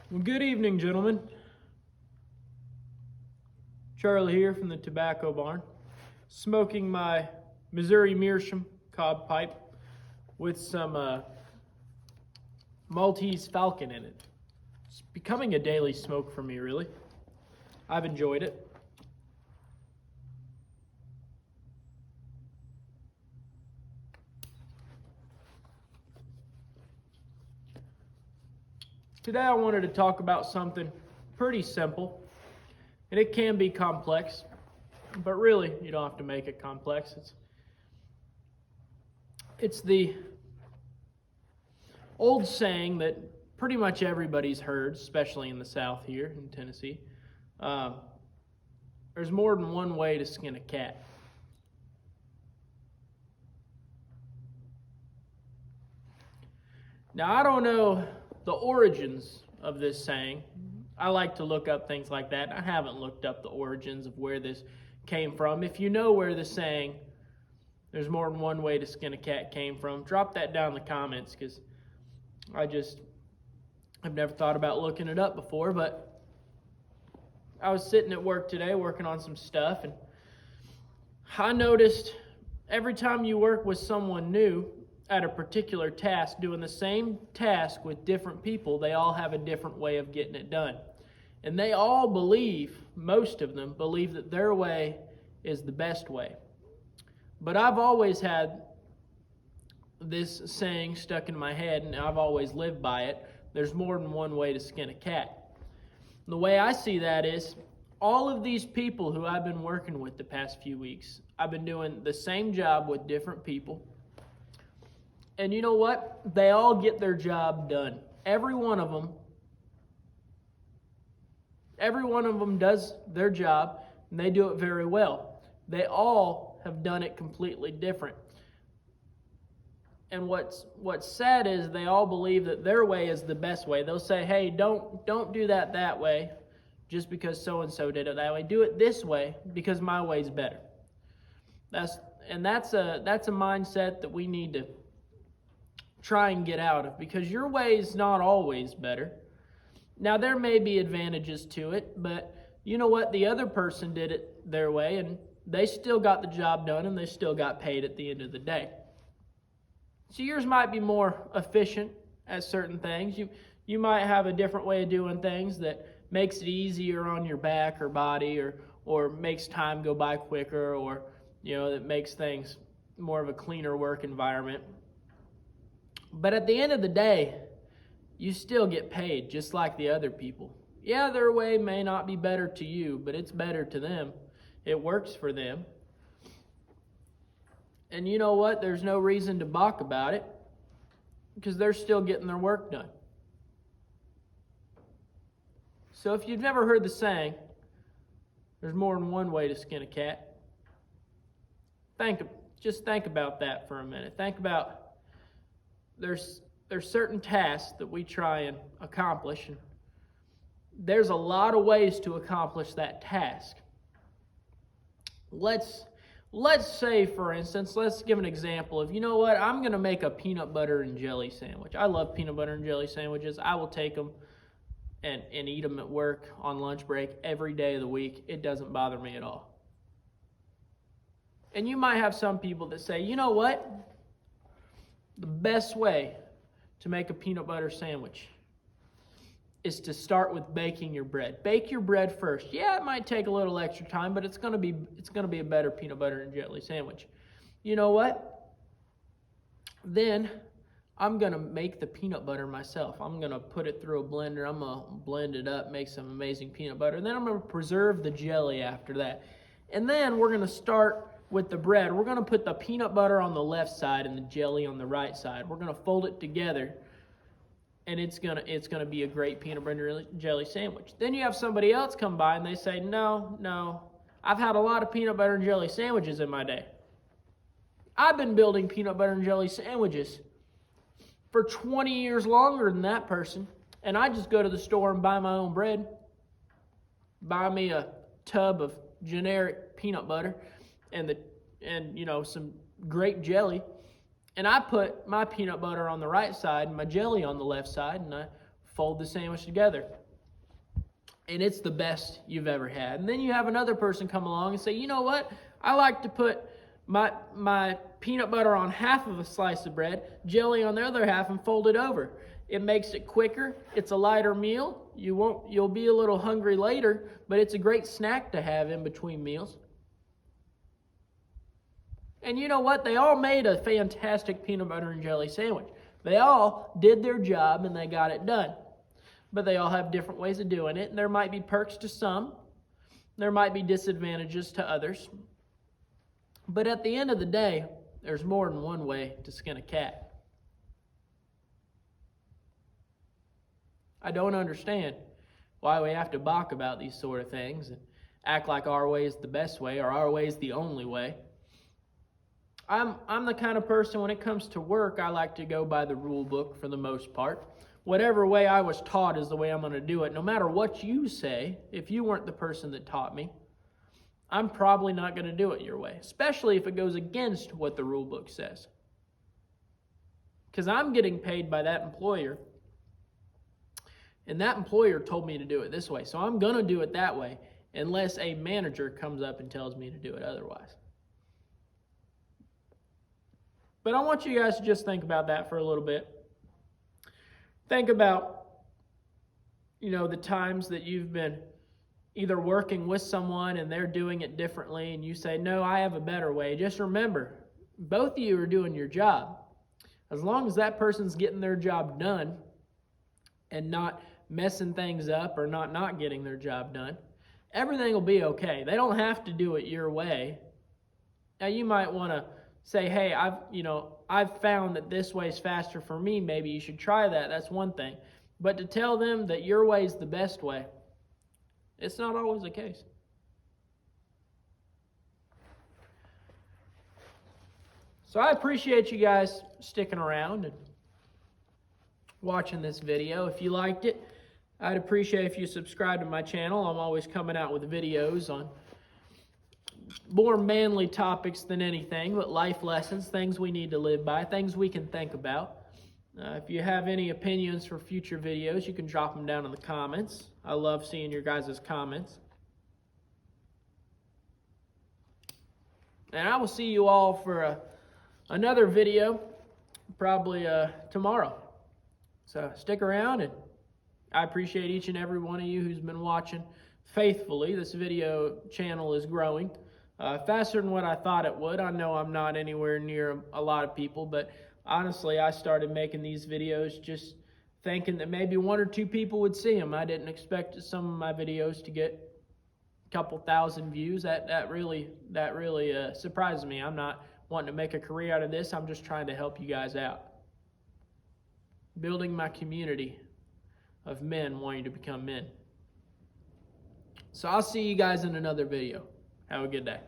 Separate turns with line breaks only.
Well, good evening, gentlemen. Charlie here from the Tobacco Barn, smoking my Missouri Meerschaum cob pipe with some Maltese Falcon in it. It's becoming a daily smoke for me, really. I've enjoyed it. Today I wanted to talk about something pretty simple, and it can be complex, but really you don't have to make it complex. It's the old saying that pretty much everybody's heard, especially in the South here in Tennessee. There's more than one way to skin a cat. Now, I don't know the origins of this saying. I like to look up things like that. I haven't looked up the origins of where this came from. If you know where the saying, there's more than one way to skin a cat, came from, drop that down in the comments, because I've never thought about looking it up before. But I was sitting at work today working on some stuff, and I noticed every time you work with someone new at a particular task, doing the same task with different people, they all have a different way of getting it done. And they all believe, most of them believe, that their way is the best way. But I've always had this saying stuck in my head, and I've always lived by it. There's more than one way to skin a cat. And the way I see that is, all of these people who I've been working with the past few weeks, I've been doing the same job with different people. And you know what? They all get their job done. Every one of them does their job, and they do it very well. They all have done it completely different. And what's sad is they all believe that their way is the best way. They'll say, "Hey, don't do that way, just because so and so did it that way. Do it this way because my way's better." That's a mindset that we need to try and get out of, because your way is not always better. Now, there may be advantages to it, but you know what? The other person did it their way, and they still got the job done, and they still got paid at the end of the day. So yours might be more efficient at certain things. You might have a different way of doing things that makes it easier on your back or body, or makes time go by quicker, or that makes things more of a cleaner work environment. But at the end of the day, you still get paid just like the other people. Yeah, their way may not be better to you, but it's better to them. It works for them. And you know what? There's no reason to balk about it, because they're still getting their work done. So if you've never heard the saying, there's more than one way to skin a cat, just think about that for a minute. Think about there's certain tasks that we try and accomplish, and there's a lot of ways to accomplish that task. Let's say, for instance, let's give an example of, I'm going to make a peanut butter and jelly sandwich. I love peanut butter and jelly sandwiches. I will take them and eat them at work on lunch break every day of the week. It doesn't bother me at all. And you might have some people that say, you know what? The best way to make a peanut butter sandwich is to start with baking your bread. Bake your bread first. Yeah, it might take a little extra time, but it's going to be a better peanut butter and jelly sandwich. You know what? Then I'm going to make the peanut butter myself. I'm going to put it through a blender. I'm going to blend it up, make some amazing peanut butter. And then I'm going to preserve the jelly after that. And then we're going to start with the bread. We're going to put the peanut butter on the left side and the jelly on the right side. We're going to fold it together, and it's going to be a great peanut butter and jelly sandwich. Then you have somebody else come by and they say, no, I've had a lot of peanut butter and jelly sandwiches in my day. I've been building peanut butter and jelly sandwiches for 20 years longer than that person, and I just go to the store and buy my own bread, buy me a tub of generic peanut butter, and some grape jelly, and I put my peanut butter on the right side and my jelly on the left side, and I fold the sandwich together, and it's the best you've ever had. And then you have another person come along and say, you know what? I like to put my peanut butter on half of a slice of bread, jelly on the other half, and fold it over. It makes it quicker. It's a lighter meal. You'll be a little hungry later, but it's a great snack to have in between meals. And you know what? They all made a fantastic peanut butter and jelly sandwich. They all did their job and they got it done. But they all have different ways of doing it. And there might be perks to some. There might be disadvantages to others. But at the end of the day, there's more than one way to skin a cat. I don't understand why we have to balk about these sort of things and act like our way is the best way or our way is the only way. I'm the kind of person, when it comes to work, I like to go by the rule book for the most part. Whatever way I was taught is the way I'm going to do it. No matter what you say, if you weren't the person that taught me, I'm probably not going to do it your way, especially if it goes against what the rule book says. Because I'm getting paid by that employer, and that employer told me to do it this way. So I'm going to do it that way unless a manager comes up and tells me to do it otherwise. But I want you guys to just think about that for a little bit. Think about, the times that you've been either working with someone and they're doing it differently and you say, no, I have a better way. Just remember, both of you are doing your job. As long as that person's getting their job done and not messing things up or not getting their job done, everything will be okay. They don't have to do it your way. Now you might want to say, hey, I've found that this way is faster for me. Maybe you should try that. That's one thing. But to tell them that your way is the best way, it's not always the case. So I appreciate you guys sticking around and watching this video. If you liked it, I'd appreciate if you subscribe to my channel. I'm always coming out with videos on more manly topics than anything, but life lessons, things we need to live by, things we can think about. If you have any opinions for future videos, you can drop them down in the comments. I love seeing your guys' comments. And I will see you all for another video, probably tomorrow. So stick around, and I appreciate each and every one of you who's been watching faithfully. This video channel is growing faster than what I thought it would. I know I'm not anywhere near a lot of people, but honestly, I started making these videos just thinking that maybe 1 or 2 people would see them. I didn't expect some of my videos to get a couple thousand views. That really surprised me. I'm not wanting to make a career out of this. I'm just trying to help you guys out. Building my community of men wanting to become men. So I'll see you guys in another video. Have a good day.